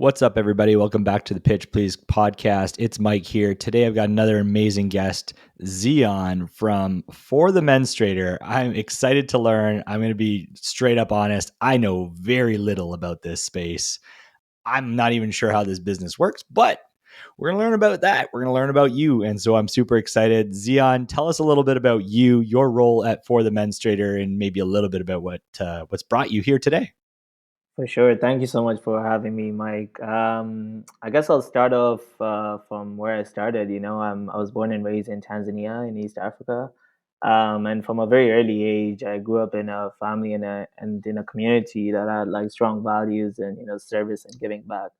What's up, everybody? Welcome back to the Pitch Please podcast. It's Mike here. Today, I've got another amazing guest, Zion from For the Menstruator. I'm excited to learn. I'm going to be straight up honest. I know very little about this space. I'm not even sure how this business works, but we're going to learn about that. We're going to learn about you. And so I'm super excited. Zion, tell us a little bit about you, your role at For the Menstruator, and maybe a little bit about what's brought you here today. For sure. Thank you so much for having me, Mike. I guess I'll start off from where I started. I was born and raised in Tanzania in East Africa. And from a very early age, I grew up in a family and in a community that had like strong values and, service and giving back.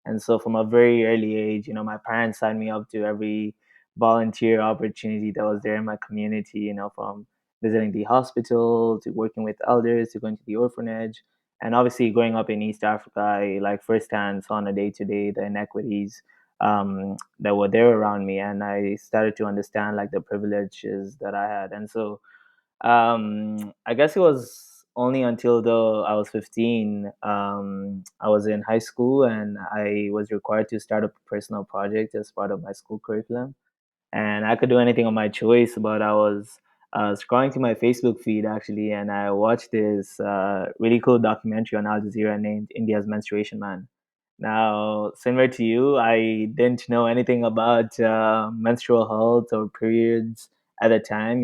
And so from a very early age, my parents signed me up to every volunteer opportunity that was there in my community, from visiting the hospital to working with elders to going to the orphanage, and obviously, growing up in East Africa, I like firsthand saw on a day to day the inequities that were there around me, and I started to understand like the privileges that I had. And so, I guess it was only until though I was 15, I was in high school, and I was required to start up a personal project as part of my school curriculum, and I could do anything of my choice. But I was scrolling through my Facebook feed actually, and I watched this really cool documentary on Al Jazeera named "India's Menstruation Man." Now, similar to you, I didn't know anything about menstrual health or periods at the time.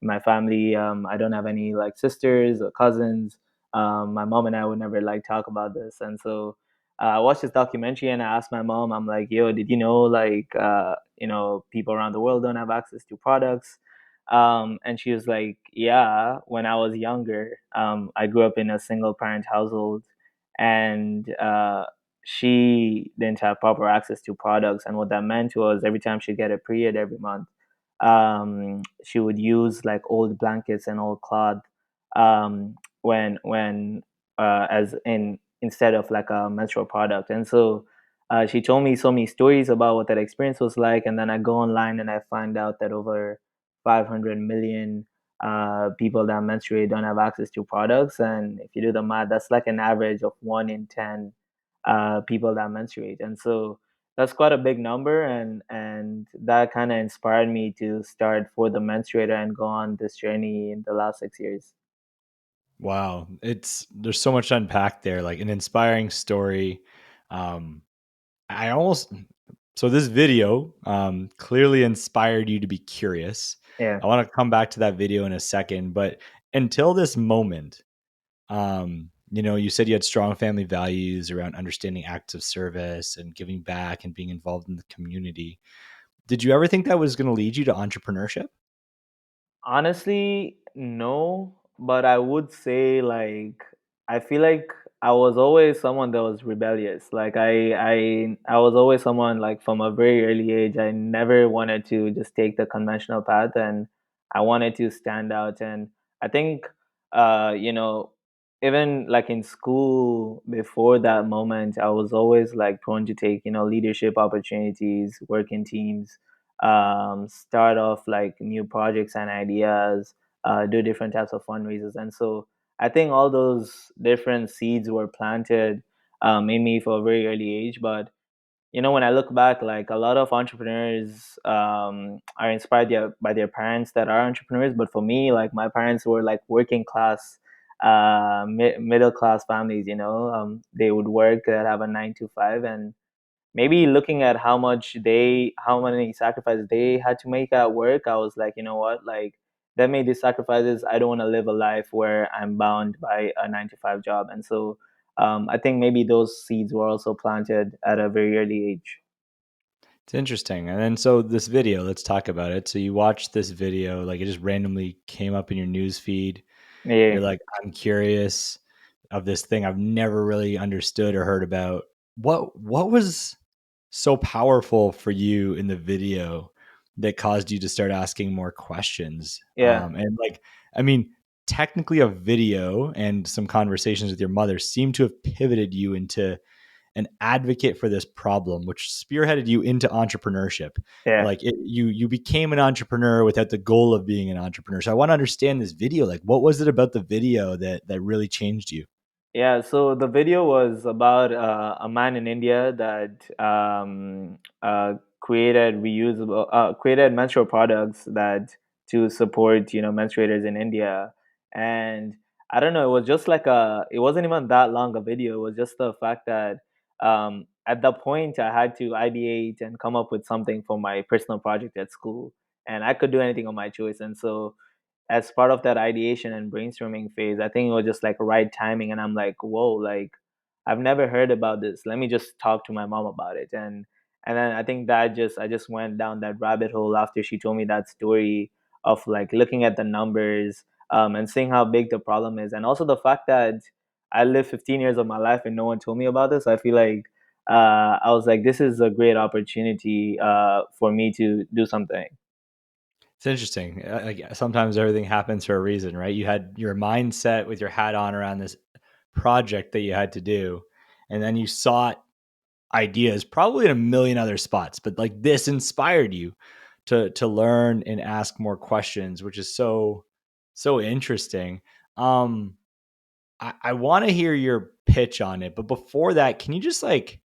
My family, I don't have any like sisters or cousins. My mom and I would never like talk about this, and so I watched this documentary and I asked my mom, I'm like, yo, did you know like people around the world don't have access to products? And she was like, yeah, when I was younger, I grew up in a single parent household, and she didn't have proper access to products. And what that meant was every time she get a period every month, she would use like old blankets and old cloth when as in instead of like a menstrual product. And so she told me so many stories about what that experience was like. And then I go online and I find out that over 500 million people that menstruate don't have access to products. And if you do the math, that's like an average of 1 in 10 people that menstruate. And so that's quite a big number, and that kind of inspired me to start For the Menstruator and go on this journey in the last 6 years. Wow, there's so much to unpack there, like an inspiring story. Um, I almost so this video clearly inspired you to be curious. Yeah. I want to come back to that video in a second, but until this moment, you said you had strong family values around understanding acts of service and giving back and being involved in the community. Did you ever think that was going to lead you to entrepreneurship? Honestly, no, but I would say like I feel like I was always someone that was rebellious. Like I was always someone like from a very early age I never wanted to just take the conventional path, and I wanted to stand out. And I think uh you know even like in school before that moment I was always like prone to take leadership opportunities, work in teams, start off like new projects and ideas, do different types of fundraisers. And so I think all those different seeds were planted in me for a very early age. But when I look back, like a lot of entrepreneurs are inspired by their parents that are entrepreneurs. But for me, like my parents were like working class, middle class families. They would work, that have a 9 to 5, and maybe looking at how many sacrifices they had to make at work, I was like, you know what, like they made these sacrifices. I don't want to live a life where I'm bound by a 9 to 5 job. And so I think maybe those seeds were also planted at a very early age. It's interesting. And then so this video, let's talk about it. So you watched this video, like it just randomly came up in your news feed. Yeah. You're like, I'm curious of this thing I've never really understood or heard about. What was so powerful for you in the video that caused you to start asking more questions? Yeah. And like, I mean, technically a video and some conversations with your mother seem to have pivoted you into an advocate for this problem, which spearheaded you into entrepreneurship. Yeah. Like you became an entrepreneur without the goal of being an entrepreneur. So I want to understand this video. Like, what was it about the video that really changed you? Yeah, so the video was about a man in India that created menstrual products that to support menstruators in India, and I don't know, it was just like it wasn't even that long a video. It was just the fact that at the point I had to ideate and come up with something for my personal project at school, and I could do anything on my choice, and so as part of that ideation and brainstorming phase, I think it was just like right timing. And I'm like, whoa, like I've never heard about this. Let me just talk to my mom about it. And then I think that I just went down that rabbit hole after she told me that story of like looking at the numbers and seeing how big the problem is. And also the fact that I lived 15 years of my life and no one told me about this. I feel like I was like, this is a great opportunity for me to do something. It's interesting. Like sometimes everything happens for a reason, right? You had your mindset with your hat on around this project that you had to do, and then you sought ideas probably in a million other spots, but like this inspired you to learn and ask more questions, which is so interesting. Um, I want to hear your pitch on it, but before that, can you just like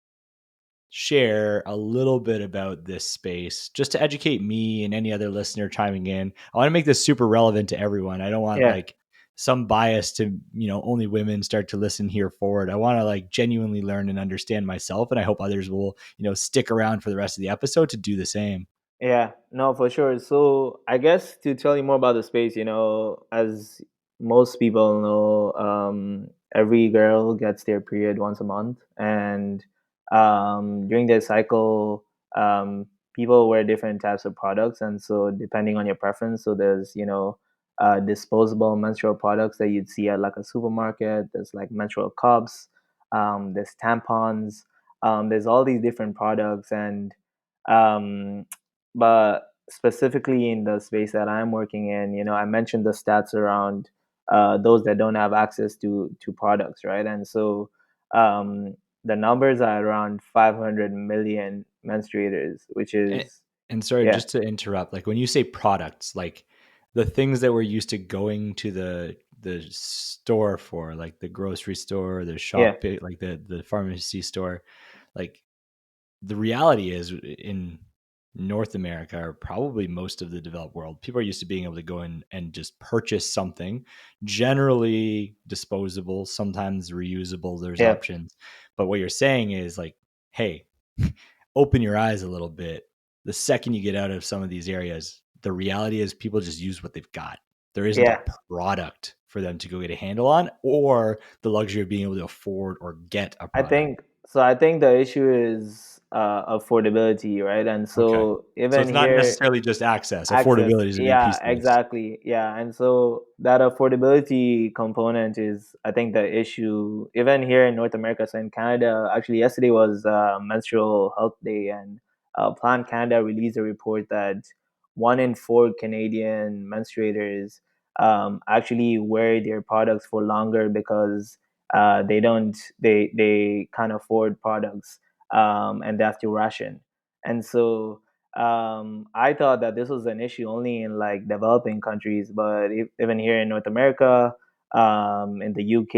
share a little bit about this space just to educate me and any other listener chiming in? I want to make this super relevant to everyone. I don't want Yeah. like some bias to, only women start to listen here forward. I want to like genuinely learn and understand myself. And I hope others will, stick around for the rest of the episode to do the same. Yeah, no, for sure. So I guess to tell you more about the space, as most people know, every girl gets their period once a month, and during their cycle, people wear different types of products, and so depending on your preference, so there's disposable menstrual products that you'd see at like a supermarket. There's like menstrual cups, there's tampons, there's all these different products, and um, but specifically in the space that I'm working in, I mentioned the stats around those that don't have access to products, right? And so um, the numbers are around 500 million menstruators, which And, is and sorry, yeah, just to interrupt, like when you say products, like the things that we're used to going to the store for, like the grocery store, the yeah, shop, like the pharmacy store, like the reality is in North America or probably most of the developed world, people are used to being able to go in and just purchase something, generally disposable, sometimes reusable. There's yeah. options. But what you're saying is like, hey, open your eyes a little bit. The second you get out of some of these areas, the reality is people just use what they've got. There isn't a Yeah, product for them to go get a handle on or the luxury of being able to afford or get a I product. think so. I think the issue is affordability, right? And Okay. so So even it's not here, necessarily just access. access, Affordability is a big yeah, piece of this. exactly, yeah. And so that affordability component is, I think, the issue even here in North America. So in Canada, actually yesterday was menstrual health day, and Plan Canada released a report that 1 in 4 Canadian menstruators actually wear their products for longer because they can't afford products, and they have to ration. And so I thought that this was an issue only in like developing countries, but even here in North America, in the UK,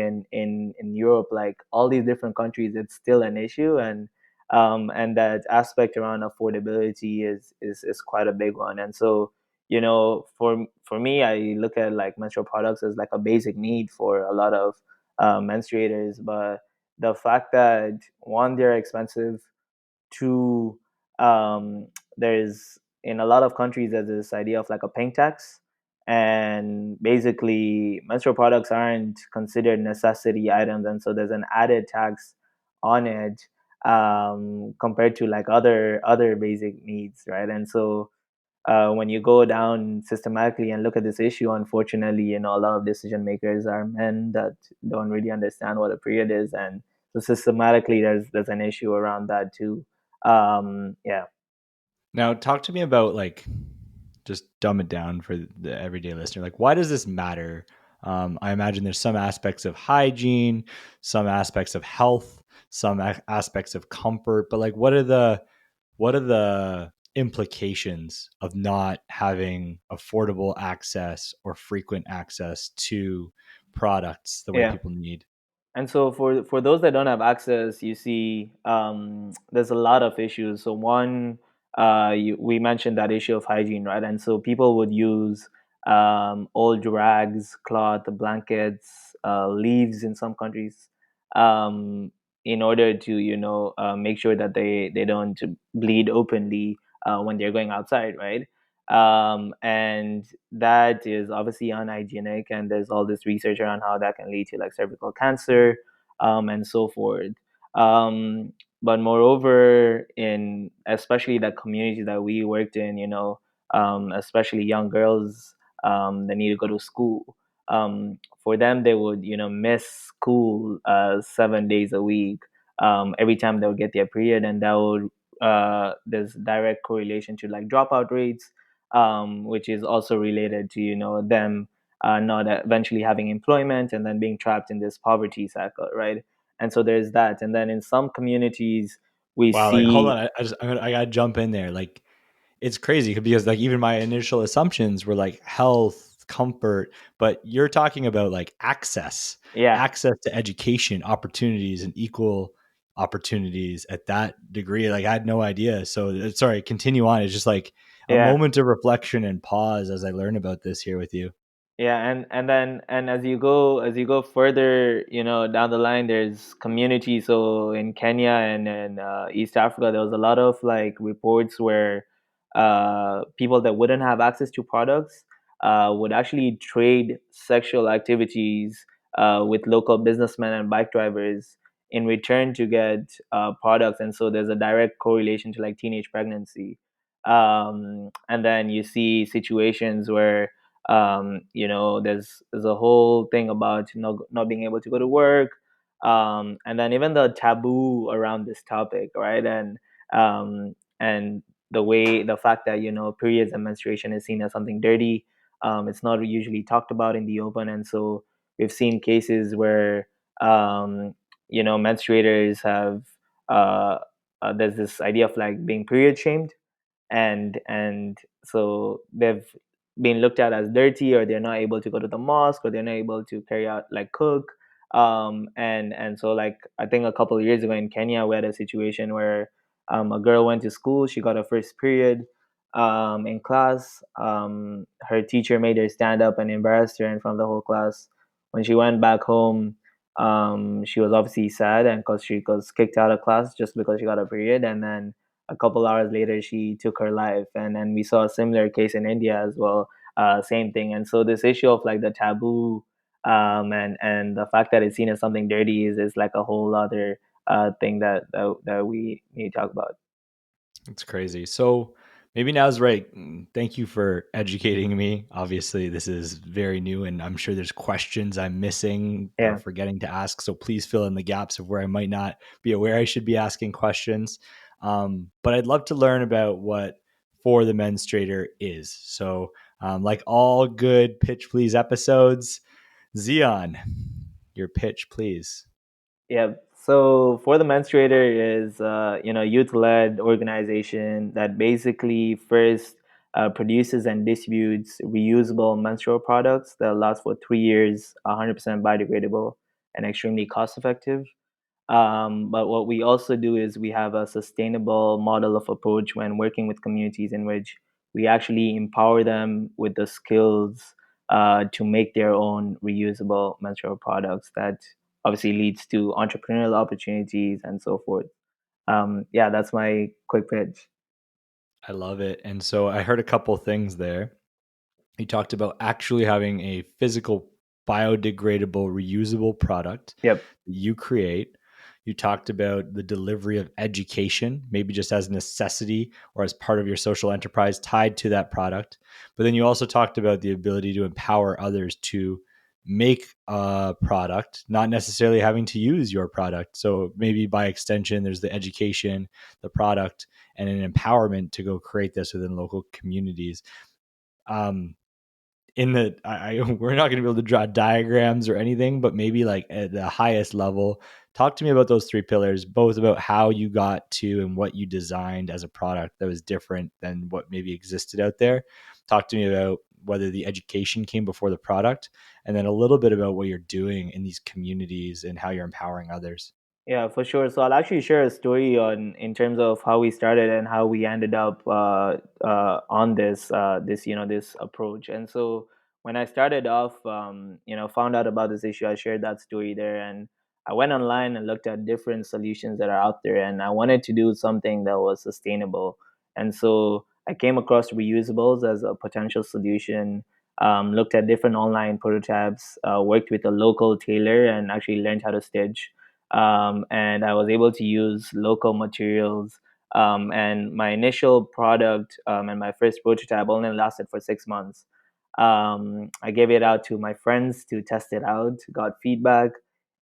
and in Europe, like all these different countries, it's still an issue, and that aspect around affordability is quite a big one. And so for me, I look at like menstrual products as like a basic need for a lot of menstruators, but the fact that one, they're expensive. Two, there's in a lot of countries there's this idea of like a pink tax, and basically menstrual products aren't considered necessity items, and so there's an added tax on it compared to like other basic needs, right? And so when you go down systematically and look at this issue, unfortunately, a lot of decision makers are men that don't really understand what a period is, and so systematically, there's an issue around that too. Yeah, Now, talk to me about like just dumb it down for the everyday listener. Like, why does this matter? I imagine there's some aspects of hygiene, some aspects of health, some aspects of comfort, but like, what are the implications of not having affordable access or frequent access to products the way yeah. people need? And so for those that don't have access, you see, there's a lot of issues. So one, we mentioned that issue of hygiene, right? And so people would use old rags, cloth, blankets, leaves in some countries, um, in order to make sure that they don't bleed openly when they're going outside, right? And that is obviously unhygienic, and there's all this research around how that can lead to like cervical cancer, and so forth. um, but moreover, in especially the community that we worked in, especially young girls that need to go to school, for them they would miss school 7 days a week, every time they would get their period, and that would there's direct correlation to like dropout rates, which is also related to them not eventually having employment and then being trapped in this poverty cycle, right? And so there's that, and then in some communities we Wow, like hold see. on, I gotta jump in there. Like it's crazy because like even my initial assumptions were like health, comfort, but you're talking about like Yeah, access to education, opportunities, and equal opportunities at that degree. Like I had no idea. So sorry, continue on. It's just like a yeah. moment of reflection and pause as I learn about this here with you. Yeah, and then and as you go further, down the line, there's community. So in Kenya and East Africa, there was a lot of like reports where people that wouldn't have access to products would actually trade sexual activities with local businessmen and bike drivers in return to get products. And so there's a direct correlation to like teenage pregnancy. And then you see situations where there's a whole thing about not being able to go to work, and then even the taboo around this topic, right? And the fact that periods and menstruation is seen as something dirty. It's not usually talked about in the open, and so we've seen cases where menstruators have uh, there's this idea of like being period shamed, and so they've been looked at as dirty, or they're not able to go to the mosque, or they're not able to carry out like cook. And so like I think a couple of years ago in Kenya we had a situation where a girl went to school, she got her first period in class. Her teacher made her stand up and embarrassed her in front of the whole class. When she went back home, she was obviously sad, and because she was kicked out of class just because she got a period. And then a couple hours later she took her life. And then we saw a similar case in India as well, same thing. And so this issue of like the taboo, and the fact that it's seen as something dirty is like a whole other thing that we need to talk about. It's crazy. So maybe now's right. Thank you for educating me. Obviously, this is very new, and I'm sure there's questions I'm missing or Yeah. forgetting to ask. So please fill in the gaps of where I might not be aware I should be asking questions. But I'd love to learn about what For the Menstruator is. So, like all good Pitch Please episodes, Zion, your pitch, please. Yeah. So For the Menstruator is youth-led organization that basically first produces and distributes reusable menstrual products that last for 3 years, 100% biodegradable, and extremely cost-effective. But what we also do is we have a sustainable model of approach when working with communities, in which we actually empower them with the skills to make their own reusable menstrual products. That obviously leads to entrepreneurial opportunities and so forth. Yeah, that's my quick pitch. I love it. And so I heard a couple things there. He talked about actually having a physical, biodegradable, reusable product Yep. that you create. You talked about the delivery of education, maybe just as a necessity or as part of your social enterprise tied to that product. But then you also talked about the ability to empower others to make a product, not necessarily having to use your product. So maybe by extension, there's the education, the product, and an empowerment to go create this within local communities. Um, in the we're not going to be able to draw diagrams or anything, but maybe like at the highest level, talk to me about those three pillars, both about how you got to and what you designed as a product that was different than what maybe existed out there. Talk to me about whether the education came before the product, and then a little bit about what you're doing in these communities and how you're empowering others. Yeah, for sure. So I'll actually share a story on in terms of how we started and how we ended up on this approach. And so when I started off, found out about this issue, I shared that story there, and I went online and looked at different solutions that are out there, and I wanted to do something that was sustainable. And so I came across reusables as a potential solution. Looked at different online prototypes, worked with a local tailor, and actually learned how to stitch, and I was able to use local materials. And my initial product, and my first prototype only lasted for 6 months. I gave it out to my friends to test it out, got feedback,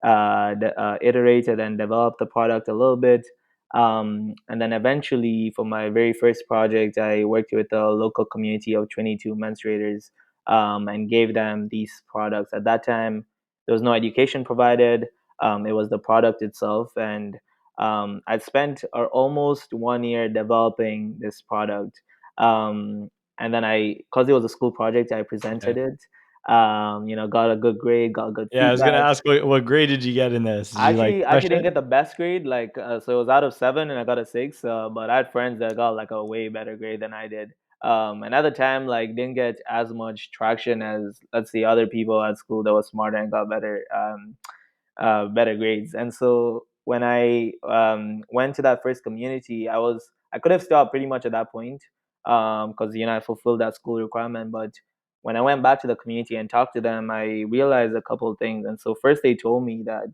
iterated and developed the product a little bit. And then eventually, for my very first project, I worked with a local community of 22 menstruators, and gave them these products. At that time, there was no education provided. It was the product itself, and I spent almost 1 year developing this product. And then because it was a school project, I Yeah. presented it. Got a good grade, got good Yeah, I was gonna feedback. ask what grade did you get in this? Did I you like actually crush didn't it? get the best grade, like so it was out of 7, and I got a 6. But I had friends that got like a way better grade than I did. And at the time, like didn't get as much traction as, let's see, other people at school that was smarter and got better grades. And so when I went to that first community, I could have stopped pretty much at that point, because I fulfilled that school requirement. But when I went back to the community and talked to them, I realized a couple of things. And so first, they told me that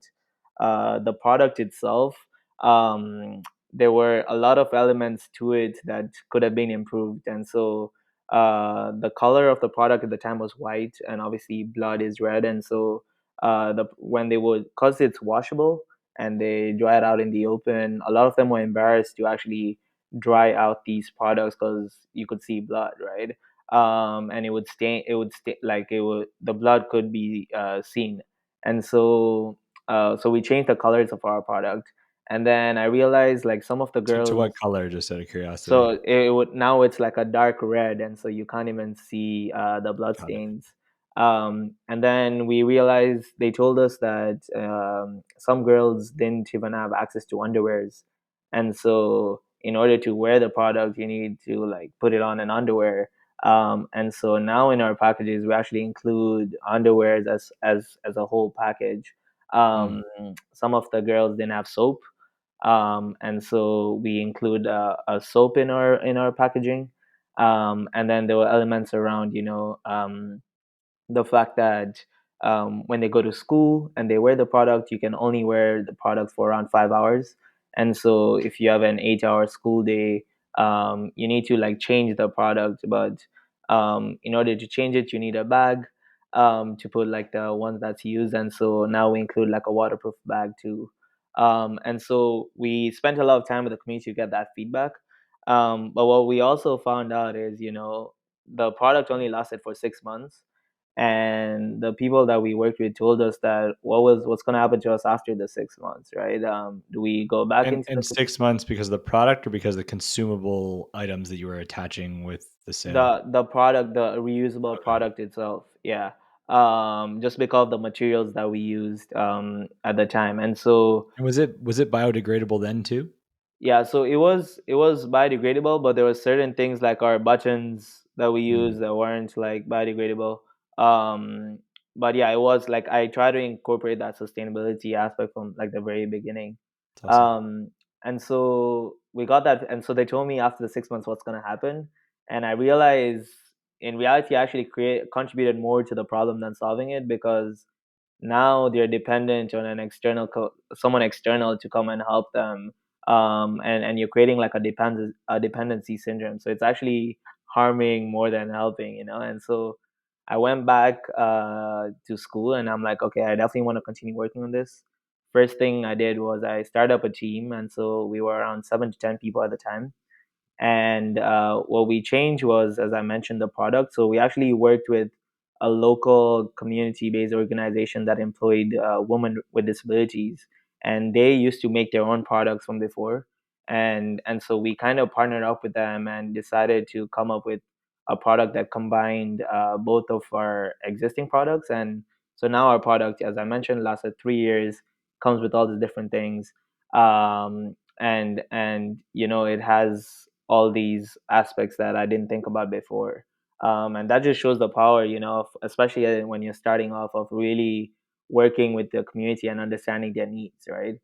the product itself, um, there were a lot of elements to it that could have been improved. And so the color of the product at the time was white, and obviously blood is red. And so when they would, cause it's washable and they dry it out in the open, a lot of them were embarrassed to actually dry out these products because you could see blood, right? And it would stain, like it would, the blood could be seen. And so we changed the colors of our product. And then I realized, like, some of the To what girls, color, just out of curiosity? so it would, now it's like a dark red, and so you can't even see the blood Got it. stains. And then we realized, they told us that some girls didn't even have access to underwears, and so in order to wear the product, you need to like put it on an underwear. And so now in our packages, we actually include underwears as a whole package. Mm. Um, some of the girls didn't have soap, and so we include a soap in our packaging. And then there were elements around, the fact that when they go to school and they wear the product, you can only wear the product for around 5 hours. And so if you have an 8-hour school day, you need to like change the product. But in order to change it, you need a bag, to put like the ones that's used. And so now we include like a waterproof bag too. And so we spent a lot of time with the community to get that feedback. But what we also found out is, the product only lasted for 6 months, and the people that we worked with told us that what's going to happen to us after the 6 months, right? Do we go back And into and 6 months because of the product or because of the consumable items that you were attaching with the sale? the product, the reusable Okay. product itself? Yeah. Just because of the materials that we used at the time. And so And was it biodegradable then too? yeah, so it was biodegradable, but there were certain things like our buttons that we Mm, used that weren't like biodegradable. Um, but yeah, it was like I try to incorporate that sustainability aspect from like the very beginning. that's awesome. Um, and so we got that, and so they told me after the 6 months what's gonna happen, and I realized in reality I actually create contributed more to the problem than solving it, because now they're dependent on someone external to come and help them. And you're creating like a dependency syndrome, so it's actually harming more than helping, and so I went back to school, and I'm like, okay, I definitely want to continue working on this. First thing I did was I started up a team, and so we were around 7 to 10 people at the time. And what we changed was, as I mentioned, the product. So we actually worked with a local community-based organization that employed women with disabilities, and they used to make their own products from before. And so we kind of partnered up with them and decided to come up with a product that combined both of our existing products. And so now our product, as I mentioned, lasted 3 years, comes with all the different things, and it has all these aspects that I didn't think about before. And that just shows the power, of, especially when you're starting off, of really working with the community and understanding their needs, right?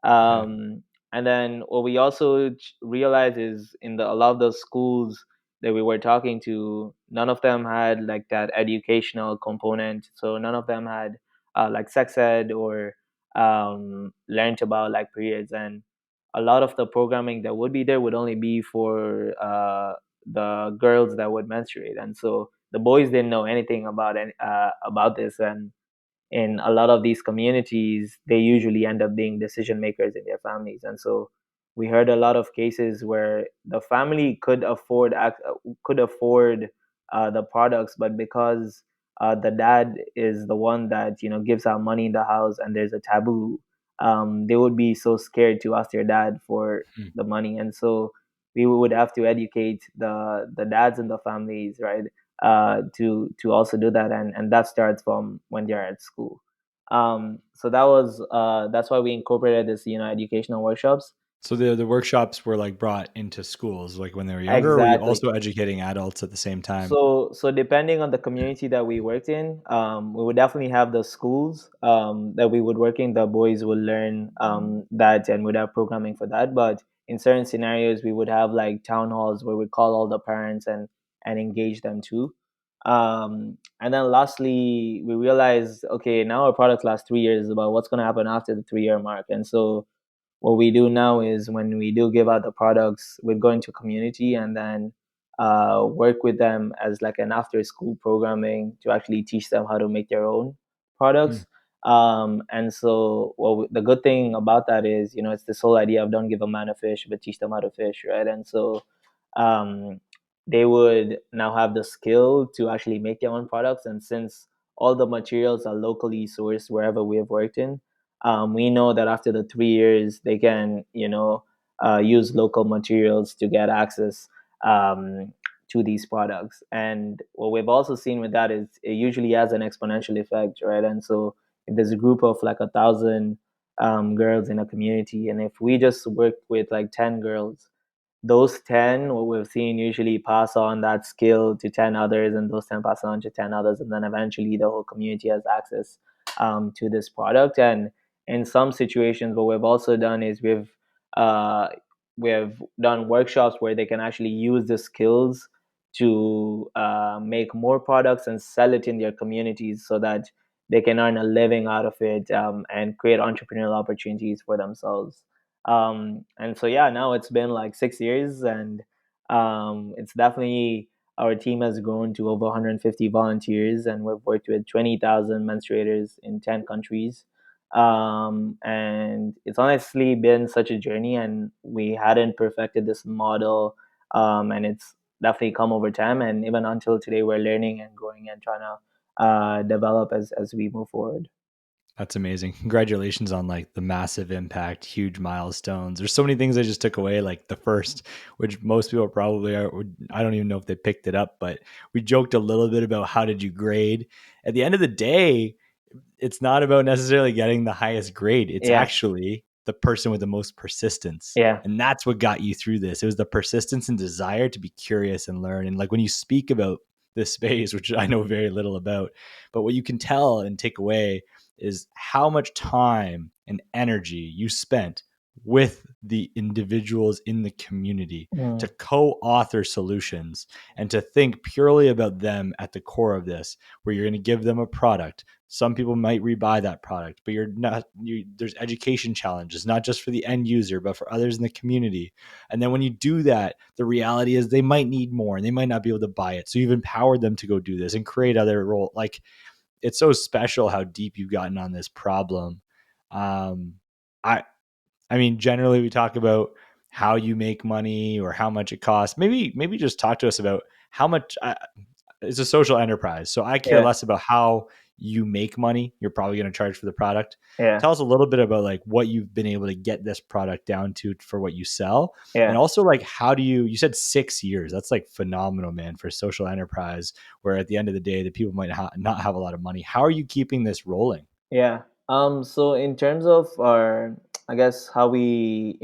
Yeah. Um, and then what we also realized is in a lot of those schools that we were talking to, none of them had like that educational component. So none of them had like sex ed or learned about like periods. And a lot of the programming that would be there would only be for the girls that would menstruate, and so the boys didn't know anything about this. And in a lot of these communities, they usually end up being decision makers in their families. And so we heard a lot of cases where the family could afford the products, but because the dad is the one that gives out money in the house, and there's a taboo, they would be so scared to ask their dad for Hmm. the money. And so we would have to educate the dads in the families, right? To also do that, and that starts from when they're at school. So that's why we incorporated this, educational workshops. So the workshops were like brought into schools like when they were younger, or were you Exactly. also educating adults at the same time? So depending on the community that we worked in, we would definitely have the schools that we would work in. The boys would learn that, and would have programming for that. But in certain scenarios, we would have like town halls where we call all the parents and engage them too. And then lastly, we realized, okay, now our product lasts 3 years, but what's going to happen after the 3 year mark? And so what we do now is when we do give out the products, we go into community and then work with them as like an after school programming to actually teach them how to make their own Hmm. products. And so the good thing about that is, it's this whole idea of don't give a man a fish, but teach them how to fish, right? And so um, they would now have the skill to actually make their own products. And since all the materials are locally sourced wherever we have worked in, we know that after the 3 years, they can, use local materials to get access to these products. And what we've also seen with that is it usually has an exponential effect, right? And so if there's a group of like 1,000 girls in a community, and if we just work with like 10 girls, those 10, what we've seen, usually pass on that skill to 10 others, and those 10 pass on to 10 others, and then eventually the whole community has access to this product. And in some situations, what we've also done is uh, we've done workshops where they can actually use the skills to make more products and sell it in their communities, so that they can earn a living out of it, and create entrepreneurial opportunities for themselves. And so yeah, now it's been like 6 years, and it's definitely, our team has grown to over 150 volunteers, and we've worked with 20,000 menstruators in 10 countries. And it's honestly been such a journey, and we hadn't perfected this model, and it's definitely come over time. And even until today, we're learning and growing and trying to develop as we move forward. That's amazing. Congratulations on like the massive impact, huge milestones. There's so many things I just took away. Like the first, which most people probably are, I don't even know if they picked it up, but we joked a little bit about how did you grade. At the end of the day, it's not about necessarily getting the highest grade. It's Yeah, actually the person with the most persistence. yeah, And that's what got you through this. It was the persistence and desire to be curious and learn. And like when you speak about this space, which I know very little about, but what you can tell and take away is how much time and energy you spent with the individuals in the community mm, to co-author solutions and to think purely about them at the core of this, where you're going to give them a product. Some people might rebuy that product, but there's education challenges, not just for the end user, but for others in the community. And then when you do that, the reality is they might need more and they might not be able to buy it. So you've empowered them to go do this and create other role. Like it's so special how deep you've gotten on this problem. Um, I, I mean, generally we talk about how you make money or how much it costs. Maybe just talk to us about how much. It's a social enterprise, so I care yeah. less about how you make money, you're probably going to charge for the product. Yeah. Tell us a little bit about like what you've been able to get this product down to for what you sell. And Yeah. also like how do you said 6 years. That's like phenomenal, man, for social enterprise where at the end of the day, the people might not have a lot of money. How are you keeping this rolling? Yeah. So in terms of our, I guess how we,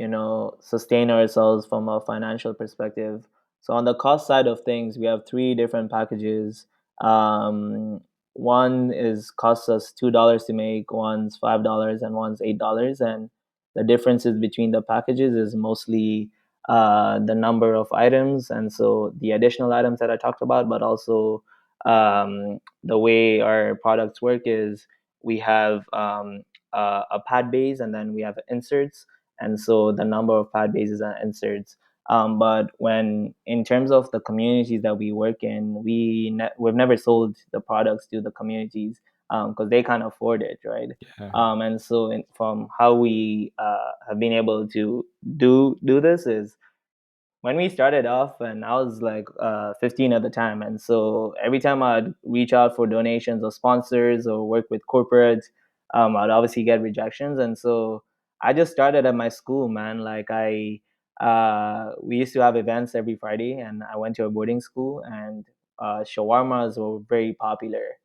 sustain ourselves from a financial perspective. So on the cost side of things, we have three different packages. Um, One is costs us $2 to make, one's $5, and one's $8. And the differences between the packages is mostly the number of items, and so the additional items that I talked about, but also the way our products work is we have a pad base and then we have inserts, and so the number of pad bases and inserts. But when in terms of the communities that we work in, we've never sold the products to the communities because they can't afford it, right? Yeah. And so from how we have been able to do this is when we started off, and I was like 15 at the time, and so every time I'd reach out for donations or sponsors or work with corporates, I'd obviously get rejections. And so I just started at my school, man. Like we used to have events every Friday, and I went to a boarding school, and shawarmas were very popular.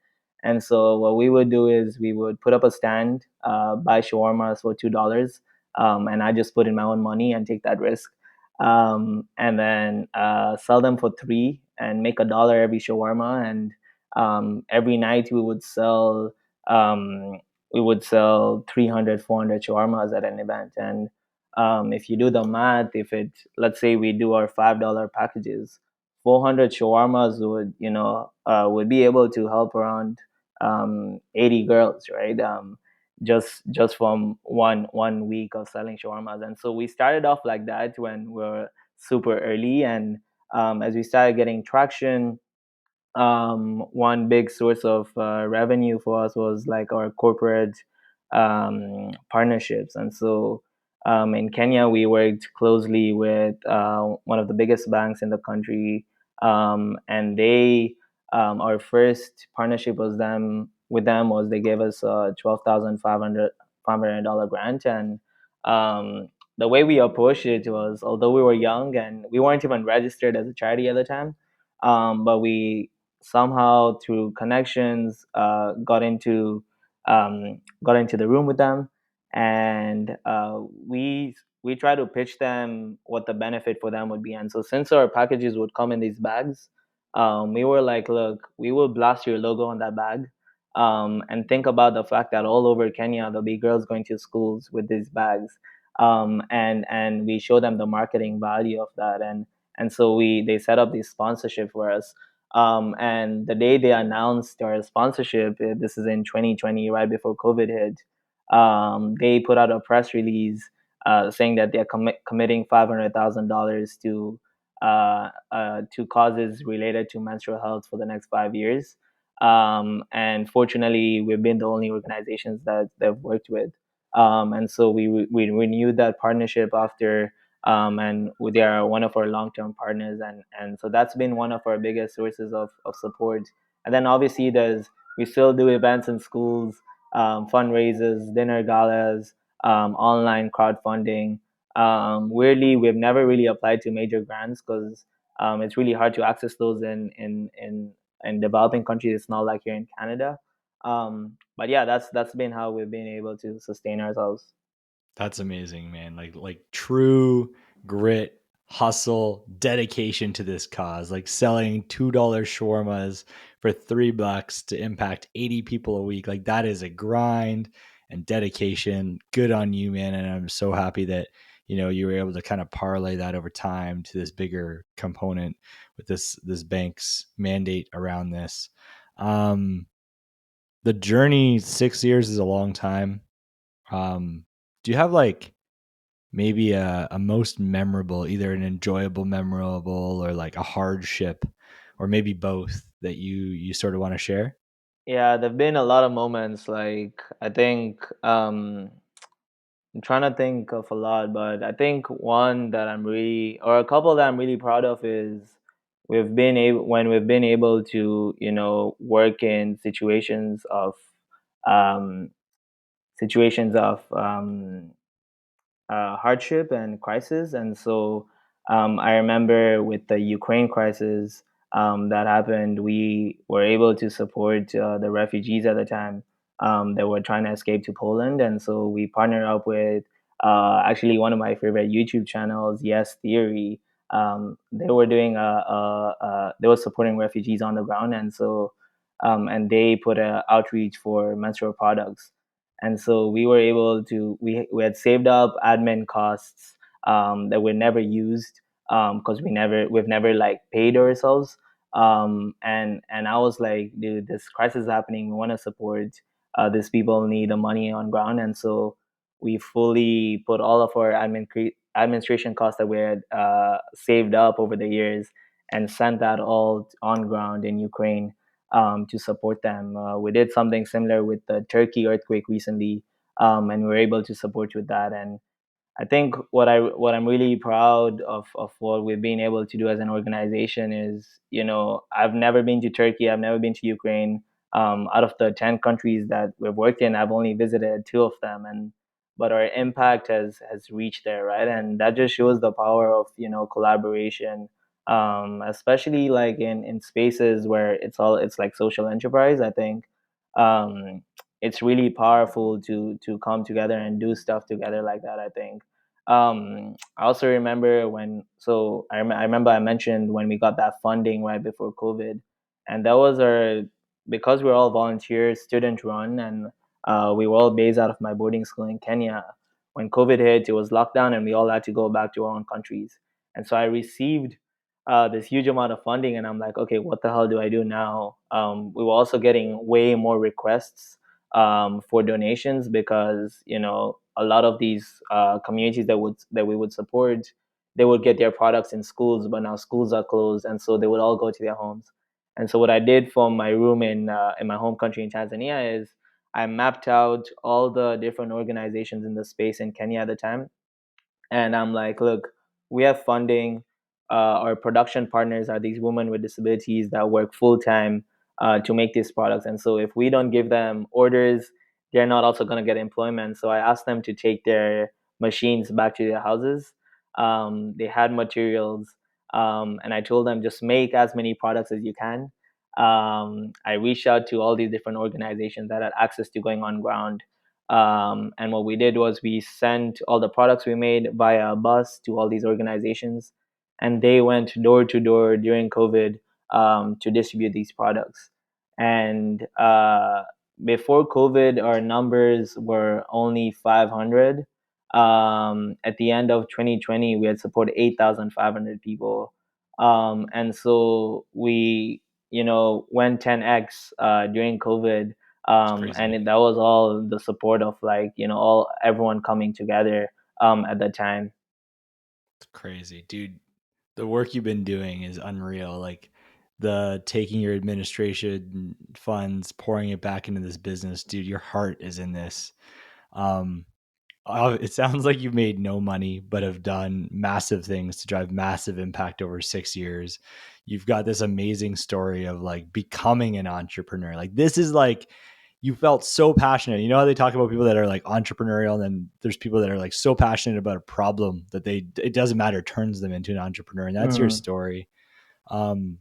And so what we would do is we would put up a stand, buy shawarmas for $2, and I just put in my own money and take that risk, and then sell them for three and make $1 every shawarma. And every night um, we would sell 300, 400 shawarmas at an event. And if you do the math, if it let's say we do our $5 packages, 400 shawarmas would be able to help around 80 girls, right? Just from one week of selling shawarmas. And so we started off like that when we are super early, and as we started getting traction, one big source of revenue for us was like our corporate partnerships. And so in Kenya, we worked closely with one of the biggest banks in the country, and our first partnership was them with them was they gave us a $12,500 grant. And the way we approached it was, although we were young and we weren't even registered as a charity at the time, but we somehow through connections got into the room with them, and we try to pitch them what the benefit for them would be. And so since our packages would come in these bags, we were like, look, we will blast your logo on that bag, and think about the fact that all over Kenya there'll be girls going to schools with these bags, and we show them the marketing value of that. And so they set up this sponsorship for us. And the day they announced our sponsorship, this is in 2020, right before COVID hit, they put out a press release saying that they're committing $500,000 to causes related to menstrual health for the next 5 years. And fortunately, we've been the only organizations that they've worked with. And so we renewed that partnership after, and they are one of our long-term partners, and so that's been one of our biggest sources of support. And then obviously we still do events in schools, fundraisers, dinner galas, online crowdfunding. Weirdly, we've never really applied to major grants because it's really hard to access those in developing countries. It's not like here in Canada. But yeah, that's been how we've been able to sustain ourselves. That's amazing, man. Like true grit, hustle, dedication to this cause. Like selling $2 shawarmas for $3 to impact 80 people a week. Like that is a grind and dedication. Good on you, man. And I'm so happy that you were able to kind of parlay that over time to this bigger component with this bank's mandate around this. Um, the journey, 6 years is a long time. Do you have like maybe a most memorable, either an enjoyable memorable or like a hardship or maybe both that you sort of want to share? Yeah, there've been a lot of moments. Like I think I'm trying to think of a lot, but I think one that I'm really, or a couple that I'm really proud of is we've been able to, work in um, situations of hardship and crisis. And so I remember with the Ukraine crisis that happened, we were able to support the refugees at the time that were trying to escape to Poland. And so we partnered up with actually one of my favorite YouTube channels, Yes Theory. They were they were supporting refugees on the ground. And so and they put a outreach for menstrual products. And so we were able to we had saved up admin costs that were never used because we've never like paid ourselves. And I was like, dude, this crisis is happening, we want to support these people need the money on ground. And so we fully put all of our administration costs that we had saved up over the years and sent that all on ground in Ukraine to support them. We did something similar with the Turkey earthquake recently, and we were able to support with that. And I think what I'm really proud of what we've been able to do as an organization is, I've never been to Turkey, I've never been to Ukraine. Out of the 10 countries that we've worked in, I've only visited two of them, and but our impact has reached there, right? And that just shows the power of collaboration, especially like in spaces where it's like social enterprise. I think it's really powerful to come together and do stuff together like that. I think I also remember I remember I mentioned when we got that funding right before COVID, and that was our because we're all volunteers, student run, and we were all based out of my boarding school in Kenya. When COVID hit, it was lockdown, and we all had to go back to our own countries. And so I received this huge amount of funding, and I'm like, okay, what the hell do I do now? We were also getting way more requests for donations because a lot of these communities that we would support, they would get their products in schools, but now schools are closed, and so they would all go to their homes. And so what I did from my room in my home country in Tanzania is I mapped out all the different organizations in the space in Kenya at the time, and I'm like, look, we have funding. Our production partners are these women with disabilities that work full time to make these products. And so if we don't give them orders, they're not also going to get employment. So I asked them to take their machines back to their houses. They had materials, and I told them just make as many products as you can. I reached out to all these different organizations that had access to going on ground, and what we did was we sent all the products we made via a bus to all these organizations, and they went door to door during COVID to distribute these products. And before COVID, our numbers were only 500. At the end of 2020, we had supported 8,500 people. And so we, went 10x during COVID, It's crazy. that was all the support of like all everyone coming together at the time. It's crazy, dude. The work you've been doing is unreal. Like the taking your administration funds, pouring it back into this business, dude. Your heart is in this. Um, it sounds like you've made no money, but have done massive things to drive massive impact over 6 years. You've got this amazing story of like becoming an entrepreneur. Like this is like you felt so passionate. You know how they talk about people that are like entrepreneurial, and then there's people that are like so passionate about a problem that it doesn't matter, turns them into an entrepreneur. And that's your Mm. story. Um,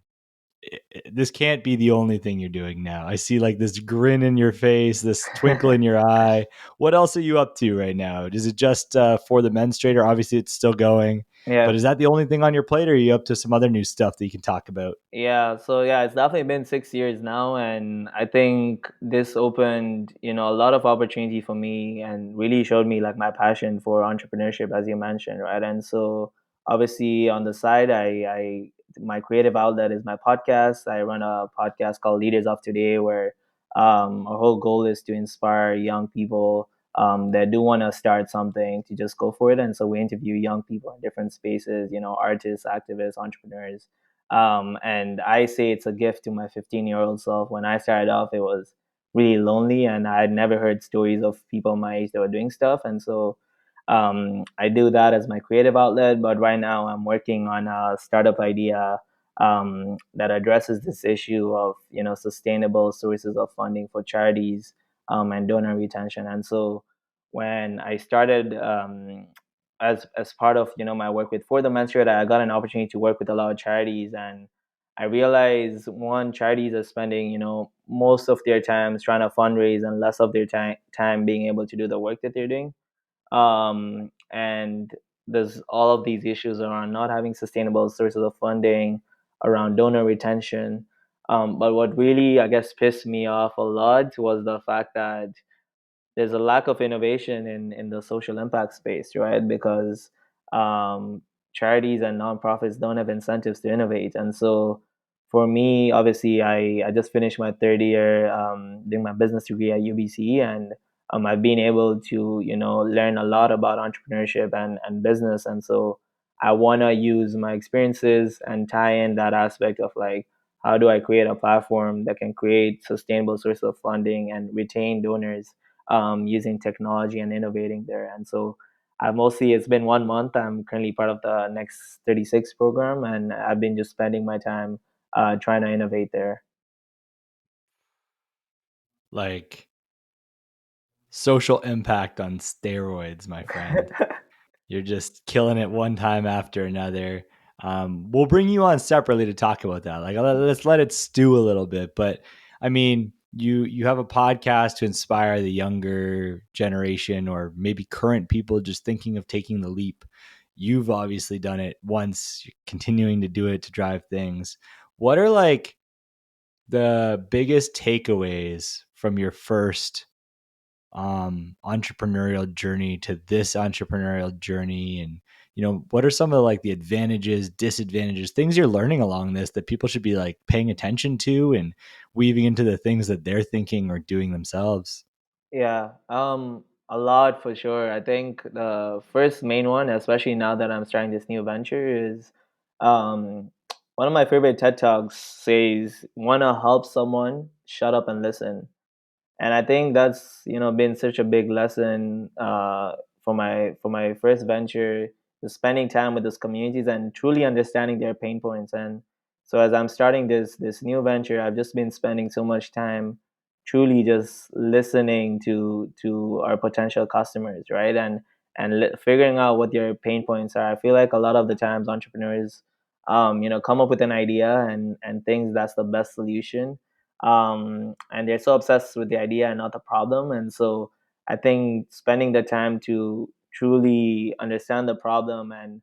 this can't be the only thing you're doing now. I see like this grin in your face, this twinkle in your eye. What else are you up to right now? Is it just for the Menstruator? Obviously, it's still going, but Yeah. is that the only thing on your plate, or are you up to some other new stuff that you can talk about? Yeah, so yeah, it's definitely been 6 years now, and I think this opened, a lot of opportunity for me and really showed me like my passion for entrepreneurship, as you mentioned, right? And so obviously on the side, I my creative outlet is my podcast. I run a podcast called Leaders of Today, where our whole goal is to inspire young people that do want to start something to just go for it. And so we interview young people in different spaces, artists, activists, entrepreneurs, and I say it's a gift to my 15-year-old self. When I started off, it was really lonely, and I had never heard stories of people my age that were doing stuff. And so I do that as my creative outlet. But right now, I'm working on a startup idea that addresses this issue of sustainable sources of funding for charities and donor retention. And so when I started as part of my work with For the Menstruator, I got an opportunity to work with a lot of charities, and I realized one, charities are spending most of their time trying to fundraise and less of their time being able to do the work that they're doing. And there's all of these issues around not having sustainable sources of funding, around donor retention. But what really, I guess, pissed me off a lot was the fact that there's a lack of innovation in the social impact space, right? Because um, charities and nonprofits don't have incentives to innovate. And so for me, obviously, I just finished my third year doing my business degree at UBC, and I've been able to, learn a lot about entrepreneurship and business. And so I want to use my experiences and tie in that aspect of like, how do I create a platform that can create sustainable sources of funding and retain donors using technology and innovating there. And so it's been 1 month. I'm currently part of the Next 36 program, and I've been just spending my time trying to innovate there. Like social impact on steroids, my friend. You're just killing it one time after another. We'll bring you on separately to talk about that. Like, let's let it stew a little bit. But I mean, you have a podcast to inspire the younger generation, or maybe current people just thinking of taking the leap. You've obviously done it once. You're continuing to do it to drive things. What are like the biggest takeaways from your first entrepreneurial journey to this entrepreneurial journey? And what are some of like the advantages, disadvantages, things you're learning along this that people should be like paying attention to and weaving into the things that they're thinking or doing themselves? Yeah, a lot for sure. I think the first main one, especially now that I'm starting this new venture, is um, one of my favorite TED Talks says, "Want to help someone? Shut up and listen." And I think that's been such a big lesson for my first venture, just spending time with those communities and truly understanding their pain points. And so as I'm starting this new venture, I've just been spending so much time truly just listening to our potential customers, right? And figuring out what their pain points are. I feel like a lot of the times entrepreneurs come up with an idea and thinks that's the best solution, and they're so obsessed with the idea and not the problem. And so I think spending the time to truly understand the problem and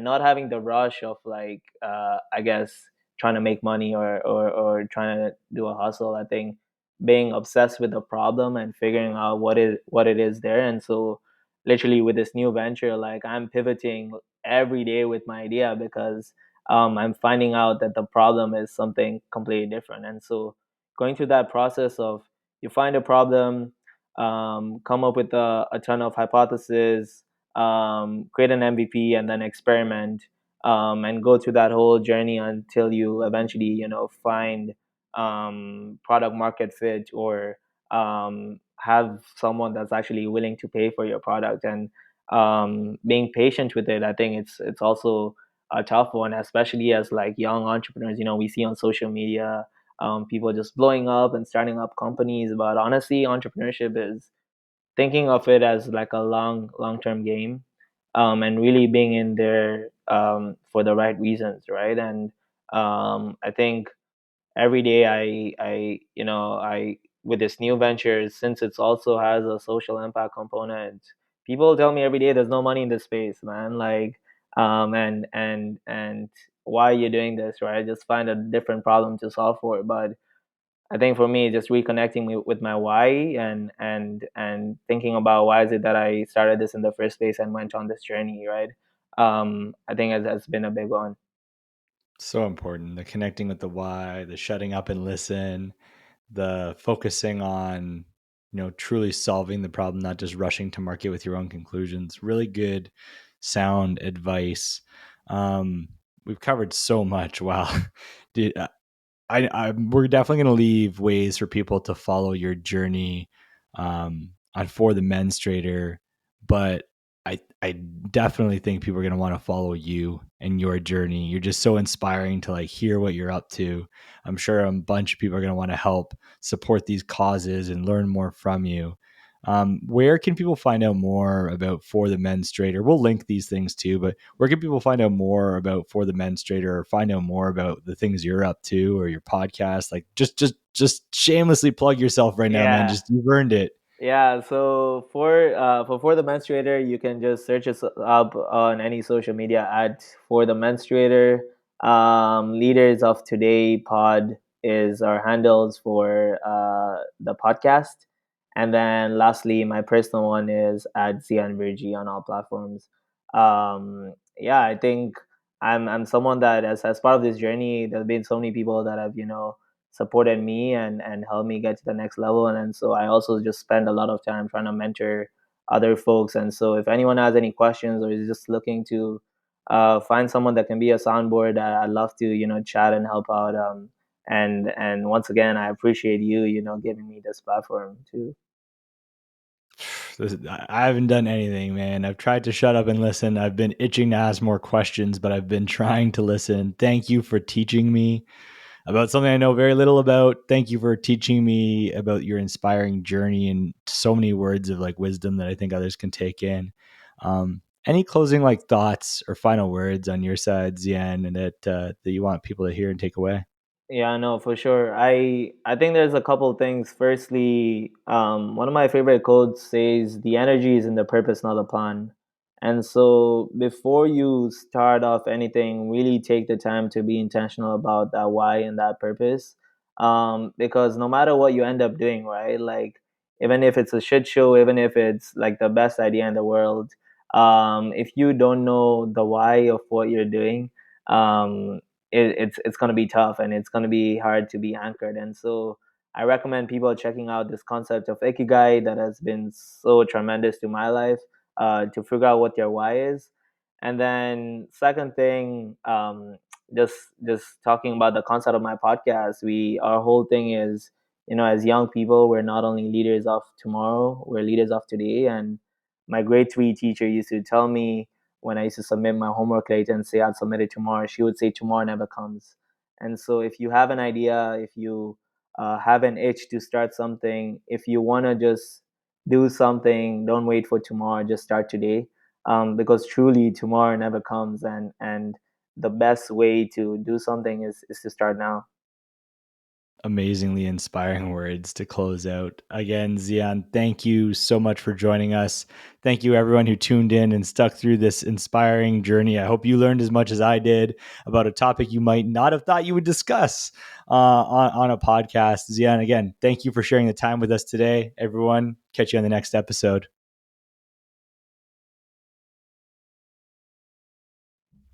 not having the rush of like I guess trying to make money or trying to do a hustle. I think being obsessed with the problem and figuring out what it is there. And so literally with this new venture, like I'm pivoting every day with my idea because I'm finding out that the problem is something completely different. And so going through that process of you find a problem, come up with a ton of hypotheses, create an MVP, and then experiment, and go through that whole journey until you eventually, find product market fit, or have someone that's actually willing to pay for your product. And being patient with it, I think it's also a tough one, especially as like young entrepreneurs. We see on social media people just blowing up and starting up companies. But honestly, entrepreneurship is thinking of it as like a long term game, and really being in there for the right reasons, right? And I think every day I with this new venture, since it's also has a social impact component, people tell me every day there's no money in this space, man. Like, and why are you doing this, right? Just find a different problem to solve for. But I think for me, just reconnecting me with my why, and thinking about why is it that I started this in the first place and went on this journey, right? I think has been a big one. So important. The connecting with the why, the shutting up and listen, the focusing on, truly solving the problem, not just rushing to market with your own conclusions. Really good, sound advice. Um, we've covered so much. Wow. Dude, we're definitely going to leave ways for people to follow your journey on For the Menstruator. But I definitely think people are going to want to follow you and your journey. You're just so inspiring to like hear what you're up to. I'm sure a bunch of people are going to want to help support these causes and learn more from you. Where can people find out more about For the Menstruator? We'll link these things too, but where can people find out more about For the Menstruator, or find out more about the things you're up to or your podcast? Like just shamelessly plug yourself right now, man. Yeah. Just you've earned it. Yeah, so for the menstruator, you can just search us up on any social media at for the menstruator. Leaders of Today Pod is our handles for the podcast, and then lastly, my personal one is at Ziyaad Virji on all platforms. Yeah, I think I'm someone that as part of this journey, there's been so many people that have supported me and helped me get to the next level. And then so I also just spend a lot of time trying to mentor other folks. And so if anyone has any questions or is just looking to find someone that can be a soundboard, I'd love to chat and help out. And once again, I appreciate you giving me this platform too. I haven't done anything, man. I've tried to shut up and listen. I've been itching to ask more questions, but I've been trying to listen. Thank you for teaching me about something I know very little about. Thank you for teaching me about your inspiring journey and so many words of like wisdom that I think others can take in. Any closing like thoughts or final words on your side, Zian, and that you want people to hear and take away? Yeah, no, for sure. I think there's a couple of things. Firstly, one of my favorite quotes says, "The energy is in the purpose, not the plan." And so, before you start off anything, really take the time to be intentional about that why and that purpose. Because no matter what you end up doing, right? Like, even if it's a shit show, even if it's like the best idea in the world, if you don't know the why of what you're doing, um, it's going to be tough and it's going to be hard to be anchored. And so I recommend people checking out this concept of ikigai that has been so tremendous to my life, to figure out what your why is. And then second thing, just talking about the concept of my podcast, we our whole thing is, as young people, we're not only leaders of tomorrow, we're leaders of today. And my grade 3 teacher used to tell me, when I used to submit my homework late and say I'd submit it tomorrow, she would say tomorrow never comes. And so if you have an idea, if you have an itch to start something, if you want to just do something, don't wait for tomorrow, just start today. Because truly tomorrow never comes, and the best way to do something is to start now. Amazingly inspiring words to close out. Again, Zian, thank you so much for joining us. Thank you, everyone who tuned in and stuck through this inspiring journey. I hope you learned as much as I did about a topic you might not have thought you would discuss on a podcast. Zian, again, thank you for sharing the time with us today. Everyone, catch you on the next episode.